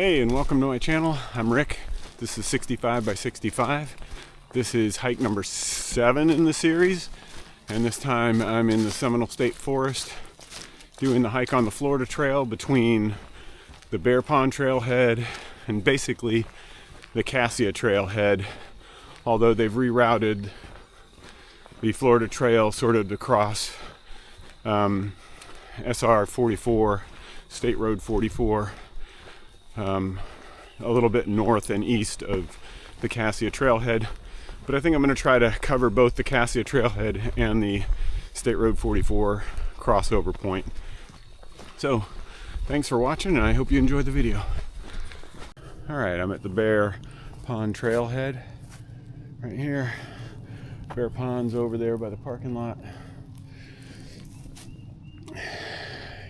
Hey, and welcome to my channel. I'm Rick. This is 65 by 65. This is hike number 7 in the series, and this time I'm in the Seminole State Forest doing the hike on the Florida Trail between the Bear Pond Trailhead and basically the Cassia Trailhead, although they've rerouted the Florida Trail sort of to cross SR 44, State Road 44, a little bit north and east of the Cassia Trailhead. But I think I'm going to try to cover both the Cassia Trailhead and the State Road 44 crossover point. So thanks for watching, and I hope you enjoyed the video. Alright, I'm at the Bear Pond Trailhead right here. Bear Pond's over there by the parking lot.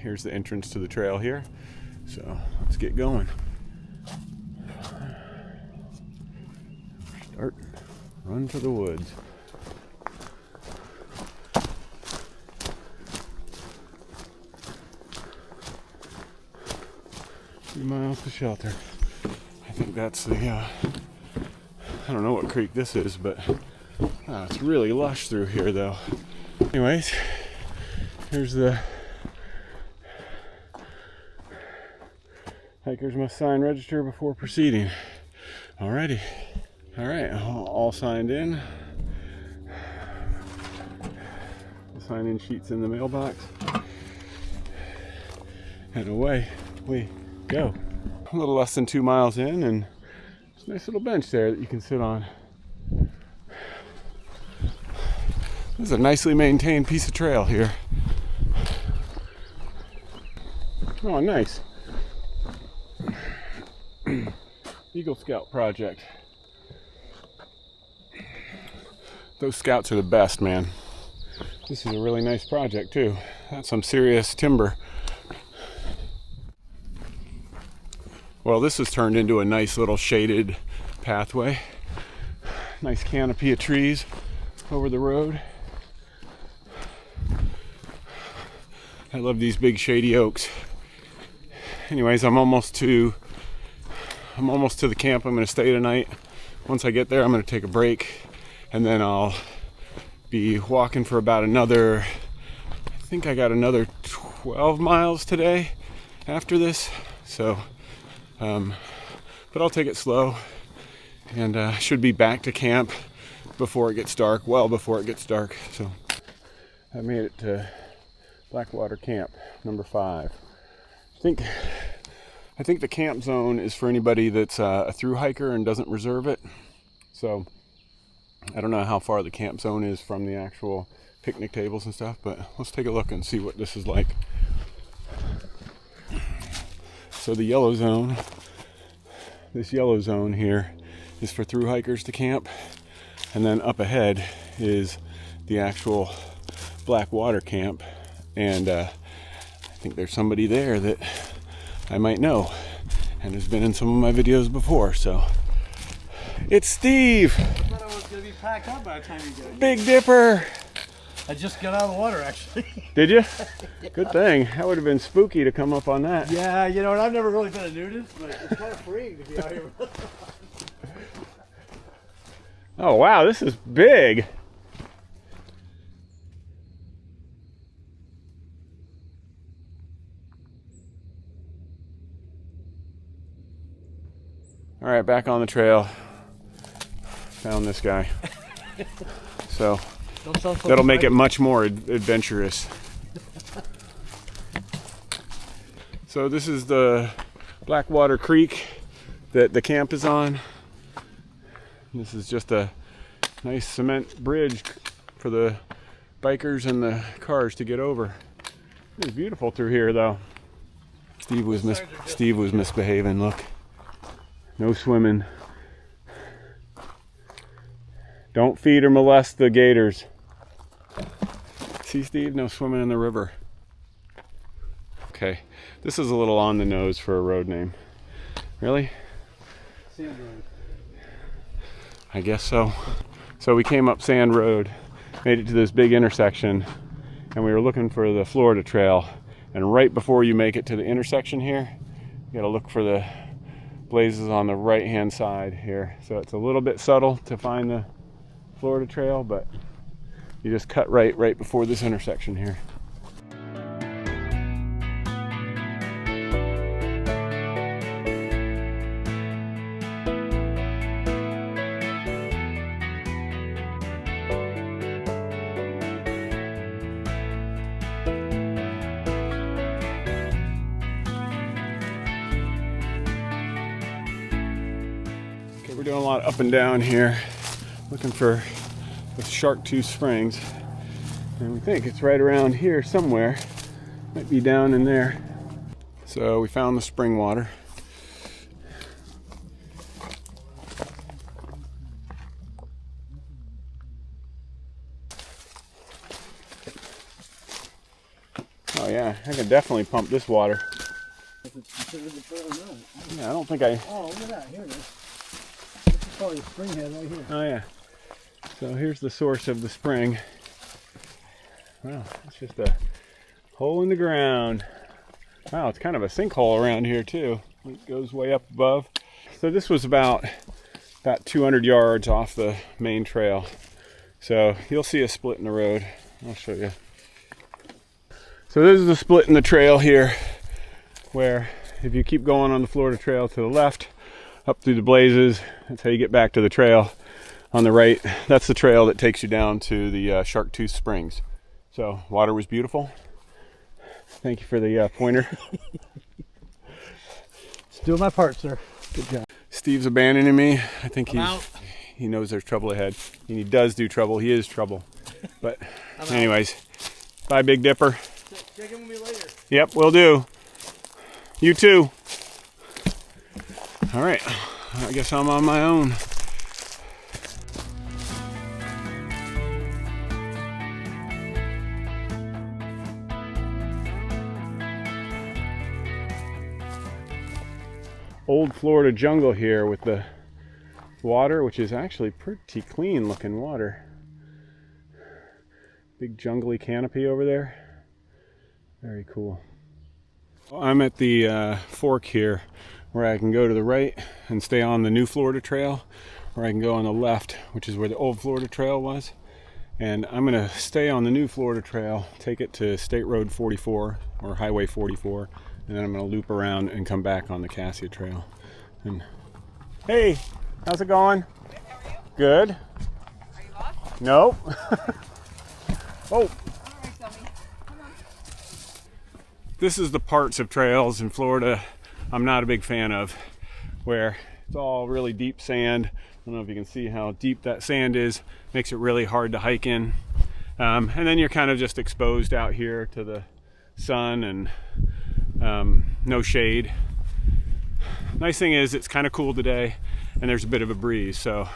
Here's the entrance to the trail here. So let's get going. Start, run for the woods. 2 miles to shelter. I think that's the, I don't know what creek this is, but it's really lush through here though. Anyways, here's the hikers must sign register before proceeding. Alrighty. Alright, all signed in. The sign-in sheet's in the mailbox. And away we go. A little less than 2 miles in, and there's a nice little bench there that you can sit on. This is a nicely maintained piece of trail here. Oh, nice. Eagle Scout project. Those scouts are the best, man. This is a really nice project too. That's some serious timber. Well, this has turned into a nice little shaded pathway. Nice canopy of trees over the road. I love these big shady oaks. Anyways, I'm almost to the camp. I'm going to stay tonight. Once I get there, I'm going to take a break, and then I'll be walking for about another, I think I got another 12 miles today after this. So, but I'll take it slow, and should be back to camp before it gets dark, well before it gets dark. So I made it to Blackwater Camp, number 5. I think the camp zone is for anybody that's a thru hiker and doesn't reserve it. So I don't know how far the camp zone is from the actual picnic tables and stuff, but let's take a look and see what this is like. So the yellow zone, this yellow zone here is for thru hikers to camp, and then up ahead is the actual Blackwater camp, and I think there's somebody there that I might know and has been in some of my videos before. So it's Steve. I thought I was going to be packed up by the time you get here. Big Dipper. I just got out of the water, actually. Did you? Yeah. Good thing. That would have been spooky to come up on that. Yeah, you know, and I've never really been a nudist, but it's kind of freeing to be out here. Oh wow, this is big. All right, back on the trail. Found this guy. So that'll make it much more adventurous. So this is the Blackwater Creek that the camp is on. This is just a nice cement bridge for the bikers and the cars to get over. It's beautiful through here, though. Steve was misbehaving. Look. No swimming. Don't feed or molest the gators. See, Steve? No swimming in the river. Okay, this is a little on the nose for a road name. Really? Sand Road. I guess so. So we came up Sand Road, made it to this big intersection, and we were looking for the Florida Trail. And right before you make it to the intersection here, you gotta look for the Blazes on the right hand side here. So it's a little bit subtle to find the Florida Trail, but you just cut right before this intersection here. We're doing a lot up and down here, looking for the Shark Tooth Springs, and we think it's right around here somewhere. Might be down in there. So we found the spring water. Oh yeah, I can definitely pump this water. If it's considered a trail or not. Yeah, I don't think I... Oh, look at that. Here it is. This is probably a spring head right here. Oh yeah. So here's the source of the spring. Wow, it's just a hole in the ground. Wow, it's kind of a sinkhole around here too. It goes way up above. So this was about 200 yards off the main trail. So you'll see a split in the road. I'll show you. So this is a split in the trail here, where if you keep going on the Florida Trail to the left, up through the Blazes, that's how you get back to the trail. On the right, that's the trail that takes you down to the Shark Tooth Springs. So water was beautiful. Thank you for the pointer. Just doing my part, sir. Good job. Steve's abandoning me. I think I'm out. he knows there's trouble ahead. And he does do trouble. He is trouble. But anyways, bye Big Dipper. Check in with me later. Yep, will do. You too. All right, I guess I'm on my own. Old Florida jungle here with the water, which is actually pretty clean looking water. Big jungly canopy over there. Very cool. I'm at the fork here where I can go to the right and stay on the new Florida Trail, or I can go on the left, which is where the old Florida Trail was. And I'm going to stay on the new Florida Trail, take it to State Road 44 or Highway 44, and then I'm going to loop around and come back on the Cassia Trail. And hey, how's it going? Good, how are you? Good. Are you lost? Nope. Oh. All right, dummy. Come on. This is the parts of trails in Florida I'm not a big fan of, where it's all really deep sand. I don't know if you can see how deep that sand is. Makes it really hard to hike in. And then you're kind of just exposed out here to the sun and no shade. Nice thing is it's kind of cool today and there's a bit of a breeze, so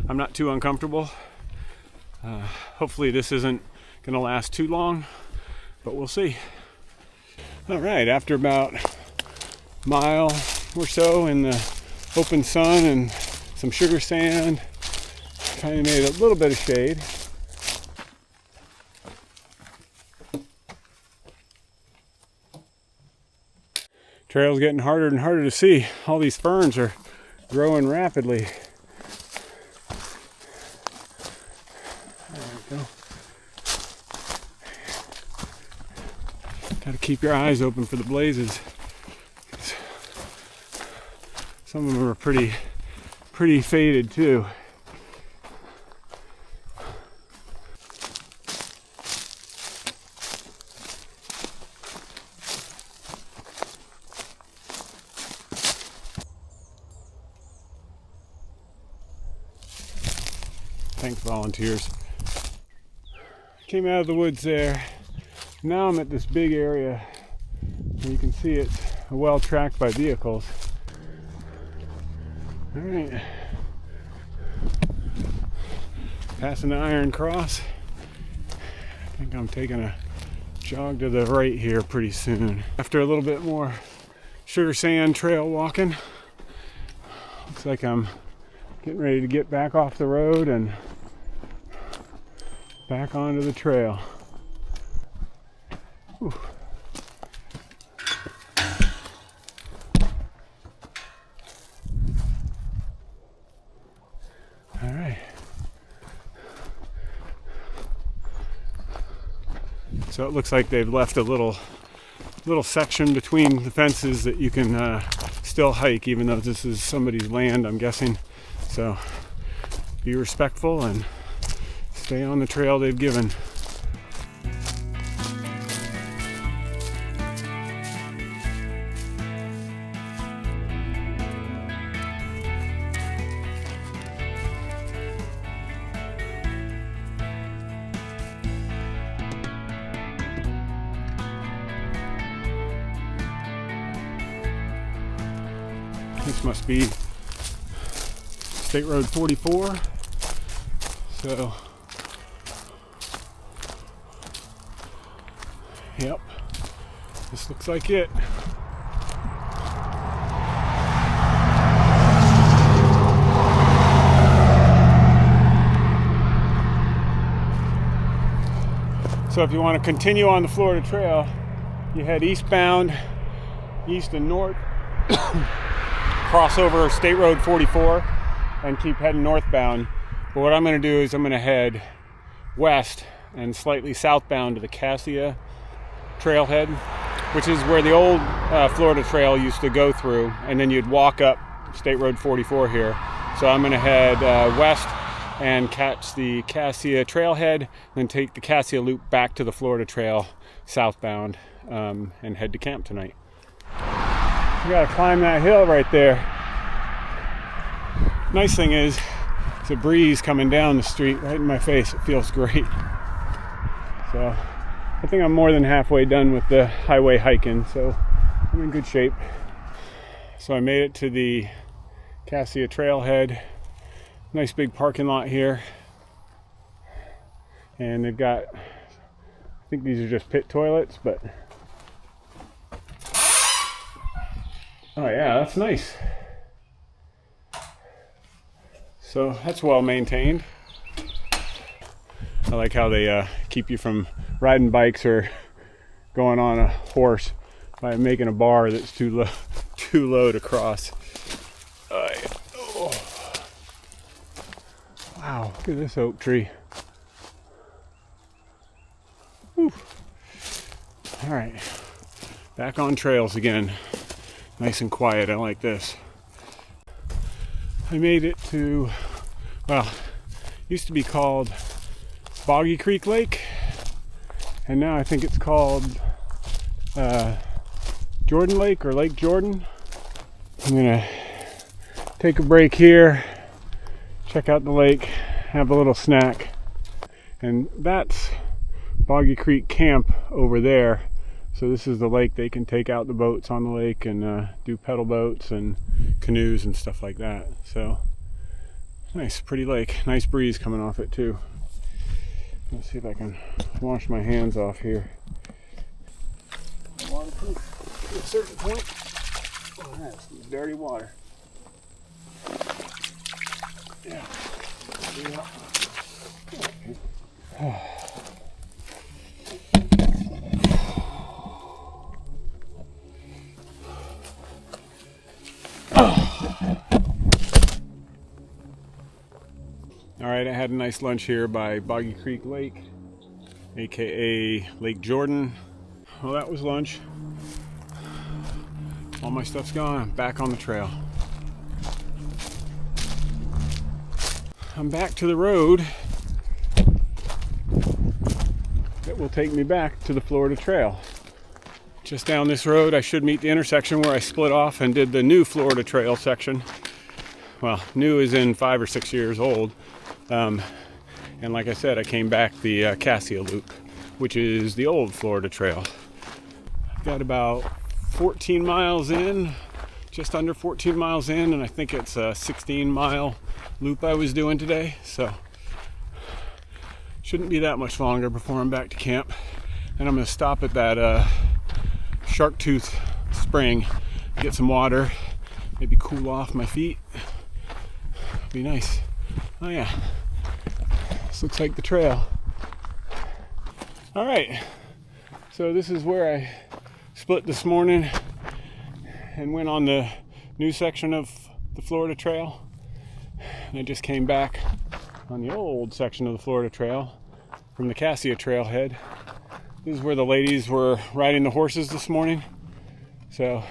I'm not too uncomfortable. Hopefully this isn't going to last too long, but we'll see. All right, after about a mile or so in the open sun and some sugar sand, finally made a little bit of shade. Trail's getting harder and harder to see. All these ferns are growing rapidly. There we go. Got to keep your eyes open for the blazes. Some of them are pretty faded too. Thanks, volunteers. Came out of the woods there. Now I'm at this big area where you can see it's well tracked by vehicles. All right. Passing the Iron Cross. I think I'm taking a jog to the right here pretty soon. After a little bit more sugar sand trail walking, looks like I'm getting ready to get back off the road and back onto the trail. Whew. So it looks like they've left a little section between the fences that you can still hike, even though this is somebody's land, I'm guessing. So be respectful and stay on the trail they've given. This must be State Road 44. So, yep, this looks like it. So if you want to continue on the Florida Trail, you head eastbound, east and north, cross over State Road 44 and keep heading northbound. But what I'm going to do is I'm going to head west and slightly southbound to the Cassia Trailhead, which is where the old Florida Trail used to go through, and then you'd walk up State Road 44 here. So I'm going to head west and catch the Cassia Trailhead, then take the Cassia Loop back to the Florida Trail southbound and head to camp tonight. You gotta climb that hill right there. Nice thing is, it's a breeze coming down the street right in my face. It feels great. So, I think I'm more than halfway done with the highway hiking, so I'm in good shape. So I made it to the Cassia Trailhead. Nice big parking lot here. And they've got, I think these are just pit toilets, but oh yeah, that's nice. So that's well maintained. I like how they keep you from riding bikes or going on a horse by making a bar that's too low to cross. Oh. Wow, look at this oak tree. Whew. All right, back on trails again. Nice and quiet, I like this. I made it to, well, it used to be called Boggy Creek Lake, and now I think it's called Jordan Lake or Lake Jordan. I'm gonna take a break here, check out the lake, have a little snack, and that's Boggy Creek Camp over there. So this is the lake. They can take out the boats on the lake and do pedal boats and canoes and stuff like that. So nice, pretty lake. Nice breeze coming off it too. Let's see if I can wash my hands off here. Waterproof to a certain point. Oh, that's some dirty water. Yeah. Okay. Alright, I had a nice lunch here by Boggy Creek Lake, aka Lake Jordan. Well, that was lunch. All my stuff's gone. I'm back on the trail. I'm back to the road that will take me back to the Florida Trail. Just down this road, I should meet the intersection where I split off and did the new Florida Trail section. Well, new is in 5 or 6 years old. And like I said, I came back the Cassia Loop, which is the old Florida Trail. I've got about 14 miles in, just under 14 miles in, and I think it's a 16-mile loop I was doing today, so shouldn't be that much longer before I'm back to camp. And I'm going to stop at that Shark Tooth Spring, get some water, maybe cool off my feet. Be nice. Oh yeah, this looks like the trail. All right, so this is where I split this morning and went on the new section of the Florida Trail. And I just came back on the old section of the Florida Trail from the Cassia Trailhead. This is where the ladies were riding the horses this morning. So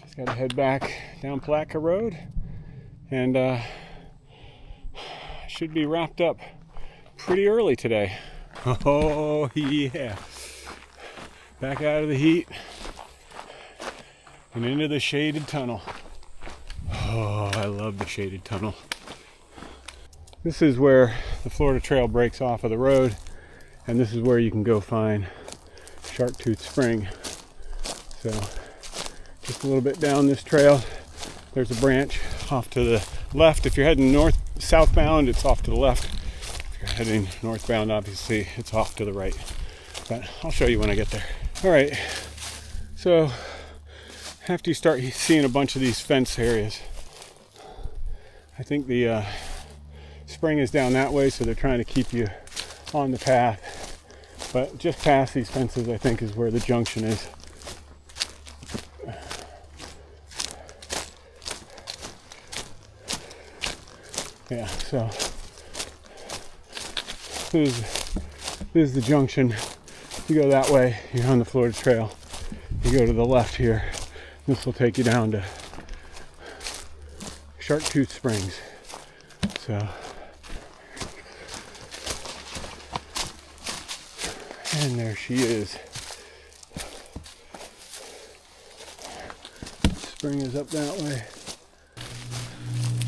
just gotta head back down Palatka Road, and should be wrapped up pretty early today. Oh yeah. Back out of the heat and into the shaded tunnel. Oh, I love the shaded tunnel. This is where the Florida Trail breaks off of the road, and this is where you can go find Shark Tooth Spring. So just a little bit down this trail, there's a branch off to the left. If you're heading southbound, it's off to the left. If you're heading northbound, obviously it's off to the right. But I'll show you when I get there. All right, so after you start seeing a bunch of these fence areas, I think the spring is down that way, so they're trying to keep you on the path. But just past these fences, I think, is where the junction is. Yeah, so this is the junction. You go that way, you're on the Florida Trail. You go to the left here, this will take you down to Shark Tooth Springs. So, and there she is. Spring is up that way.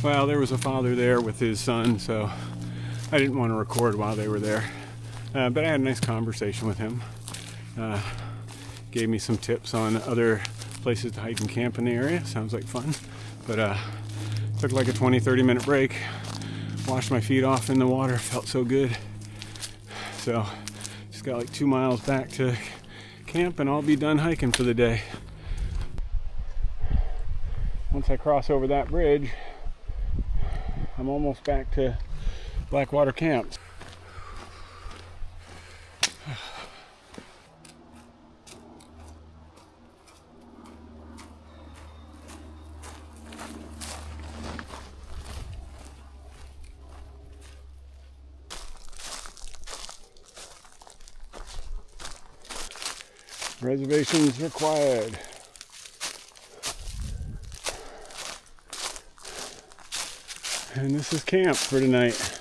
Well, there was a father there with his son, so I didn't want to record while they were there. But I had a nice conversation with him. Gave me some tips on other places to hike and camp in the area. Sounds like fun. But took like a 20-30 minute break. Washed my feet off in the water. Felt so good. So just got like 2 miles back to camp, and I'll be done hiking for the day. Once I cross over that bridge, I'm almost back to Blackwater Camp. Reservations required. And this is camp for tonight.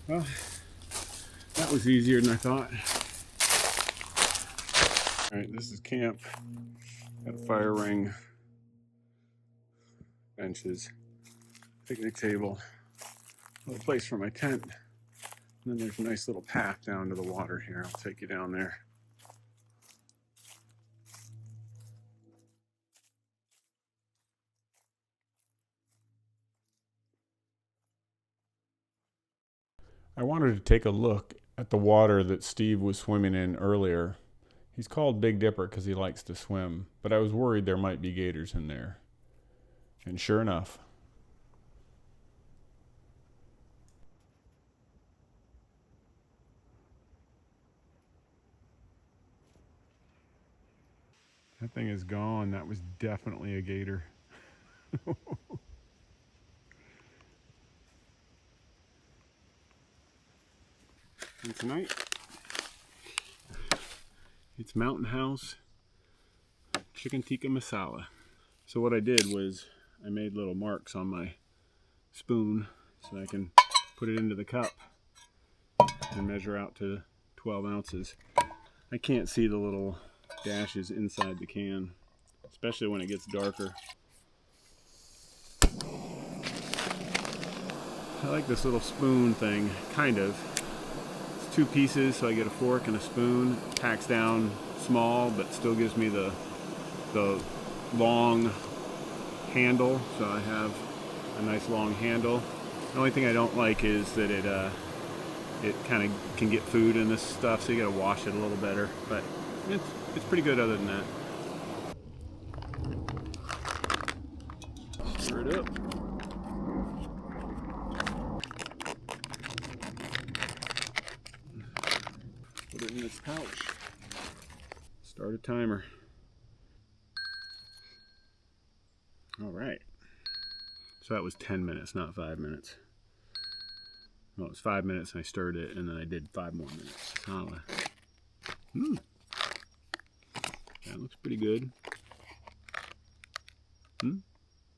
Well, that was easier than I thought. All right, this is camp. Got a fire ring, benches, picnic table, a little place for my tent. And then there's a nice little path down to the water here. I'll take you down there. I wanted to take a look at the water that Steve was swimming in earlier. He's called Big Dipper because he likes to swim, but I was worried there might be gators in there. And sure enough. That thing is gone. That was definitely a gator. And tonight, it's Mountain House chicken tikka masala. So what I did was I made little marks on my spoon so I can put it into the cup and measure out to 12 ounces. I can't see the little dashes inside the can, especially when it gets darker. I like this little spoon thing, kind of. It's 2 pieces, so I get a fork and a spoon. It packs down small, but still gives me the long handle. So I have a nice long handle. The only thing I don't like is that it kind of can get food in this stuff, so you gotta wash it a little better. But it's pretty good other than that. Stir it up. Put it in its pouch. Start a timer. All right. So that was 10 minutes, not 5 minutes. Well, it was 5 minutes and I stirred it, and then I did 5 more minutes. That looks pretty good.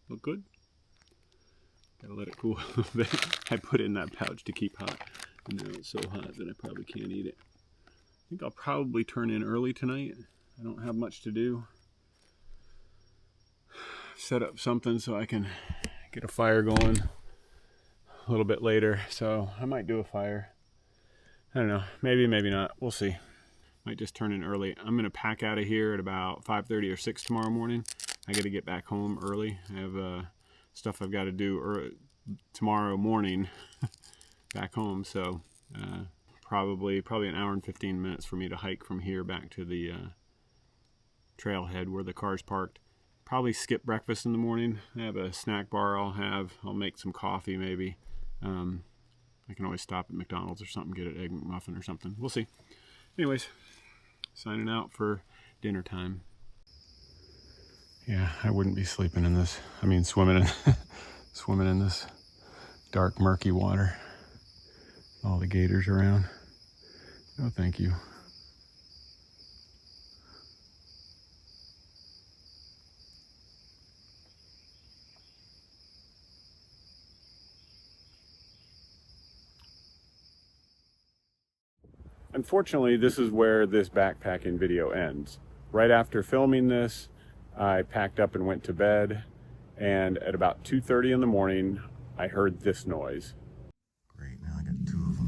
Look good? Gotta let it cool a little bit. I put it in that pouch to keep hot. And now it's so hot that I probably can't eat it. I think I'll probably turn in early tonight. I don't have much to do. Set up something so I can get a fire going a little bit later. So I might do a fire. I don't know. Maybe, maybe not. We'll see. Might just turn in early. I'm going to pack out of here at about 5:30 or 6 tomorrow morning. I got to get back home early. I have stuff I've got to do tomorrow morning back home. So probably an hour and 15 minutes for me to hike from here back to the trailhead where the car's parked. Probably skip breakfast in the morning. I have a snack bar I'll make some coffee maybe. I can always stop at McDonald's or something, get an egg McMuffin or something. We'll see. Anyways, signing out for dinner time. Yeah, I wouldn't be sleeping in this. I mean, swimming in this dark, murky water. All the gators around. No, thank you. Unfortunately, this is where this backpacking video ends. Right after filming this, I packed up and went to bed, and at about 2:30 in the morning, I heard this noise. Great, now I got 2 of them.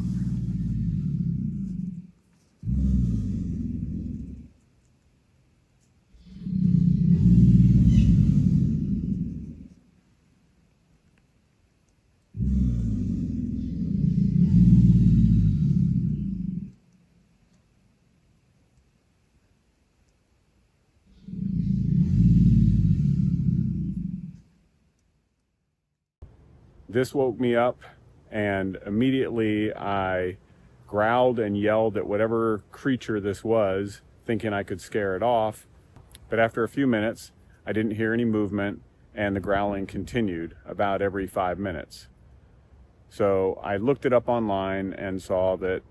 This woke me up, and immediately I growled and yelled at whatever creature this was, thinking I could scare it off. But after a few minutes, I didn't hear any movement, and the growling continued about every 5 minutes. So I looked it up online and saw that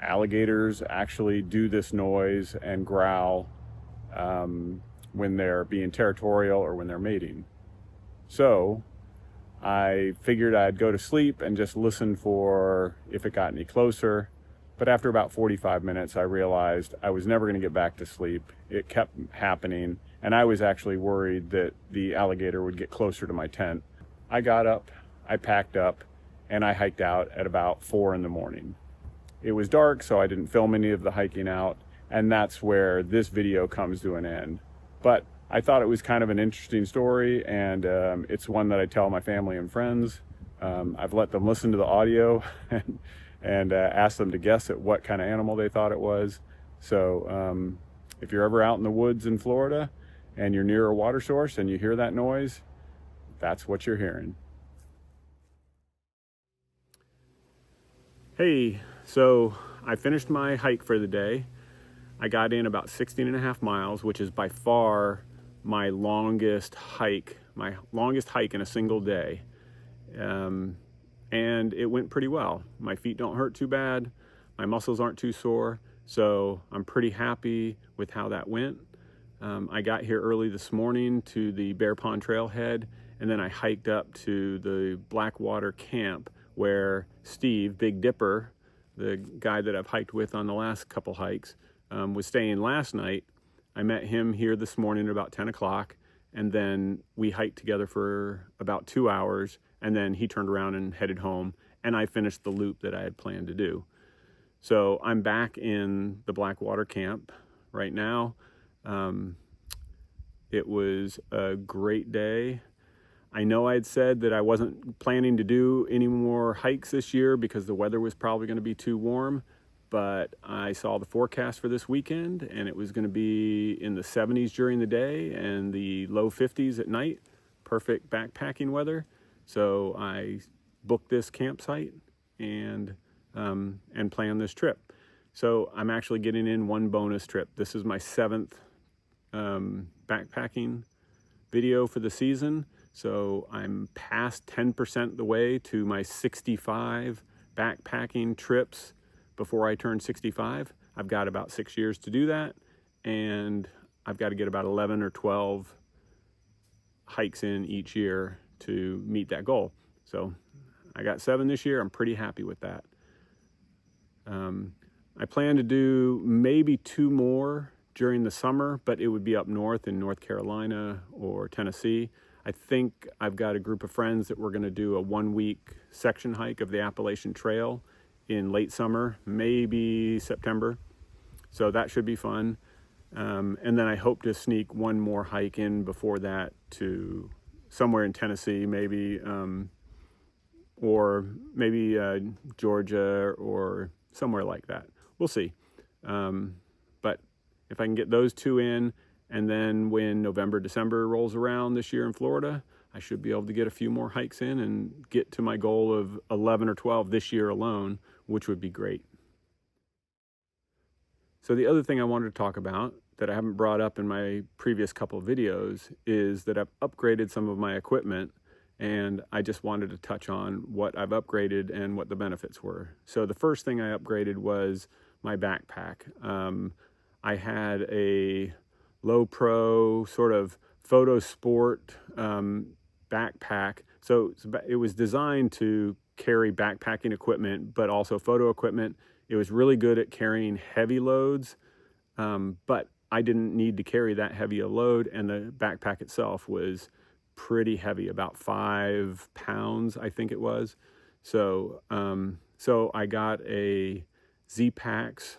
alligators actually do this noise and growl when they're being territorial or when they're mating. So I figured I'd go to sleep and just listen for if it got any closer. But after about 45 minutes, I realized I was never going to get back to sleep. It kept happening, and I was actually worried that the alligator would get closer to my tent. I got up, I packed up, and I hiked out at about 4 in the morning. It was dark, so I didn't film any of the hiking out, and that's where this video comes to an end. But I thought it was kind of an interesting story, and it's one that I tell my family and friends. I've let them listen to the audio and asked them to guess at what kind of animal they thought it was. So if you're ever out in the woods in Florida and you're near a water source and you hear that noise, that's what you're hearing. Hey, so I finished my hike for the day. I got in about 16.5 miles, which is by far my longest hike in a single day. And it went pretty well. My feet don't hurt too bad. My muscles aren't too sore. So I'm pretty happy with how that went. I got here early this morning to the Bear Pond Trailhead, and then I hiked up to the Blackwater camp where Steve, Big Dipper, the guy that I've hiked with on the last couple hikes, was staying last night. I met him here this morning at about 10 o'clock, and then we hiked together for about 2 hours, and then he turned around and headed home, and I finished the loop that I had planned to do. So I'm back in the Blackwater camp right now. It was a great day. I know I'd said that I wasn't planning to do any more hikes this year because the weather was probably going to be too warm, but I saw the forecast for this weekend and it was going to be in the 70s during the day and the low 50s at night. Perfect backpacking weather. So I booked this campsite and planned this trip. So I'm actually getting in one bonus trip. This is my 7th backpacking video for the season. So I'm past 10% the way to my 65 backpacking trips before I turn 65. I've got about 6 years to do that, and I've got to get about 11 or 12 hikes in each year to meet that goal. So I got 7 this year. I'm pretty happy with that. I plan to do maybe 2 more during the summer, but it would be up north in North Carolina or Tennessee. I think I've got a group of friends that we're going to do a 1-week section hike of the Appalachian Trail in late summer, maybe September. So that should be fun. And then I hope to sneak 1 more hike in before that to somewhere in Tennessee, maybe, or maybe Georgia or somewhere like that. We'll see. But if I can get those 2 in, and then when November, December rolls around this year in Florida, I should be able to get a few more hikes in and get to my goal of 11 or 12 this year alone, which would be great. So the other thing I wanted to talk about that I haven't brought up in my previous couple of videos is that I've upgraded some of my equipment, and I just wanted to touch on what I've upgraded and what the benefits were. So the first thing I upgraded was my backpack. I had a low pro sort of photo sport backpack. So it was designed to carry backpacking equipment, but also photo equipment. It was really good at carrying heavy loads, but I didn't need to carry that heavy a load, and the backpack itself was pretty heavy, about 5 pounds, I think it was. So I got a Z-Packs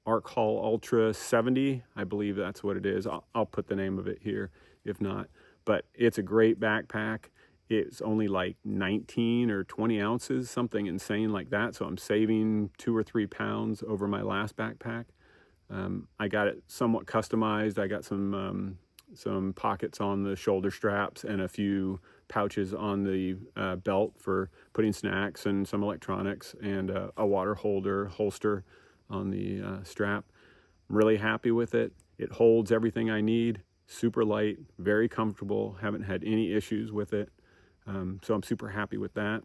Arc Haul Ultra 70, I believe that's what it is. I'll put the name of it here if not, but it's a great backpack. It's only like 19 or 20 ounces, something insane like that. So I'm saving 2 or 3 pounds over my last backpack. I got it somewhat customized. I got some pockets on the shoulder straps and a few pouches on the belt for putting snacks and some electronics, and a water holster on the strap. I'm really happy with it. It holds everything I need. Super light, very comfortable. Haven't had any issues with it. So I'm super happy with that.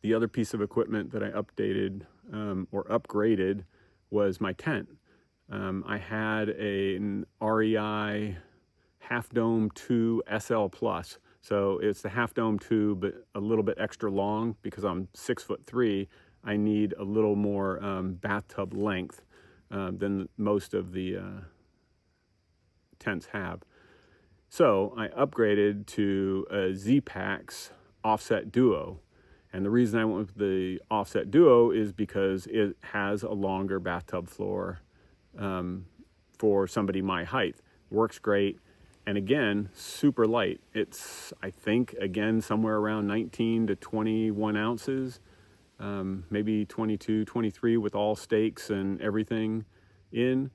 The other piece of equipment that I updated or upgraded was my tent. I had an REI Half Dome 2 SL Plus. So it's the Half Dome 2, but a little bit extra long because I'm 6'3". I need a little more bathtub length than most of the tents have. So I upgraded to a Z-Packs Offset Duo. And the reason I went with the Offset Duo is because it has a longer bathtub floor for somebody my height. Works great. And again, super light. It's, I think, again, somewhere around 19 to 21 ounces. Maybe 22, 23 with all stakes and everything in,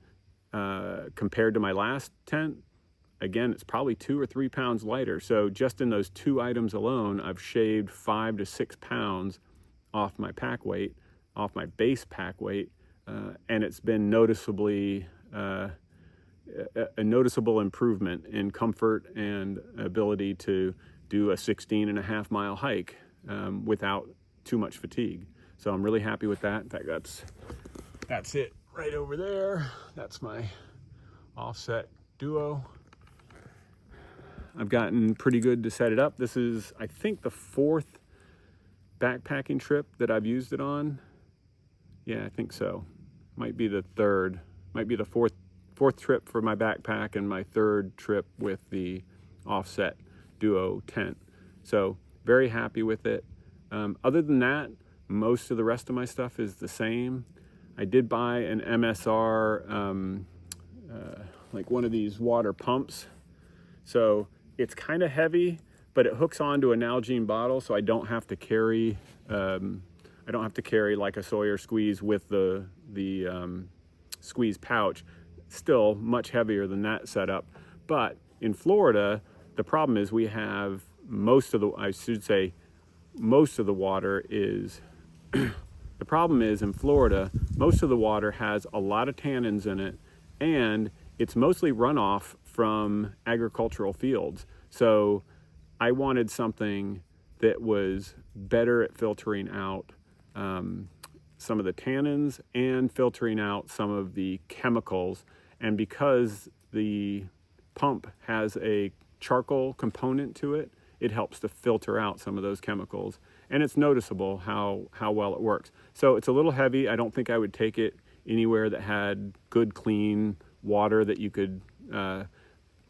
compared to my last tent. Again, it's probably 2 or 3 pounds lighter. So just in those 2 items alone, I've shaved 5 to 6 pounds off my pack weight, off my base pack weight, and it's been noticeably a noticeable improvement in comfort and ability to do a 16.5 mile hike without too much fatigue. So I'm really happy with that. In fact, that's it right over there. That's my Offset Duo. I've gotten pretty good to set it up. This is, I think, the 4th backpacking trip that I've used it on. Yeah, I think so. Might be the 3rd. Might be the fourth trip for my backpack and my 3rd trip with the Offset Duo tent. So very happy with it. Other than that, most of the rest of my stuff is the same. I did buy an MSR like one of these water pumps. So it's kind of heavy, but it hooks onto a Nalgene bottle, so I don't have to carry like a Sawyer squeeze with the squeeze pouch. Still much heavier than that setup. But in Florida, the problem is we have most of the water is the problem is in Florida, most of the water has a lot of tannins in it, and it's mostly runoff from agricultural fields. So I wanted something that was better at filtering out some of the tannins and filtering out some of the chemicals. And because the pump has a charcoal component to it, it helps to filter out some of those chemicals. And it's noticeable how well it works. So it's a little heavy. I don't think I would take it anywhere that had good, clean water that you could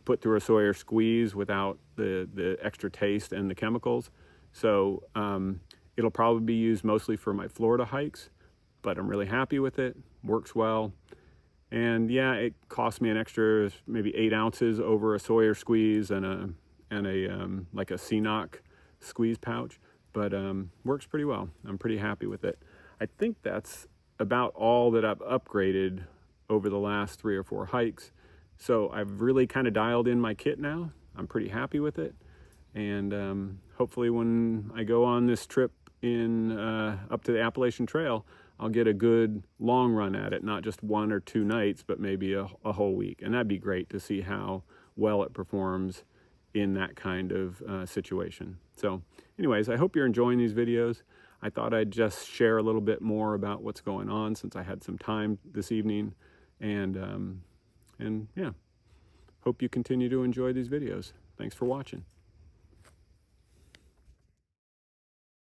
put through a Sawyer squeeze without the extra taste and the chemicals. So it'll probably be used mostly for my Florida hikes, but I'm really happy with it. Works well. And yeah, it cost me an extra maybe 8 ounces over a Sawyer squeeze and a like a CNOC squeeze pouch, but works pretty well. I'm pretty happy with it. I think that's about all that I've upgraded over the last 3 or 4 hikes. So I've really kind of dialed in my kit now. I'm pretty happy with it. And hopefully when I go on this trip in up to the Appalachian Trail, I'll get a good long run at it, not just 1 or 2 nights, but maybe a whole week. And that'd be great to see how well it performs in that kind of situation. So anyways, I hope you're enjoying these videos. I thought I'd just share a little bit more about what's going on since I had some time this evening. And yeah, hope you continue to enjoy these videos. Thanks for watching.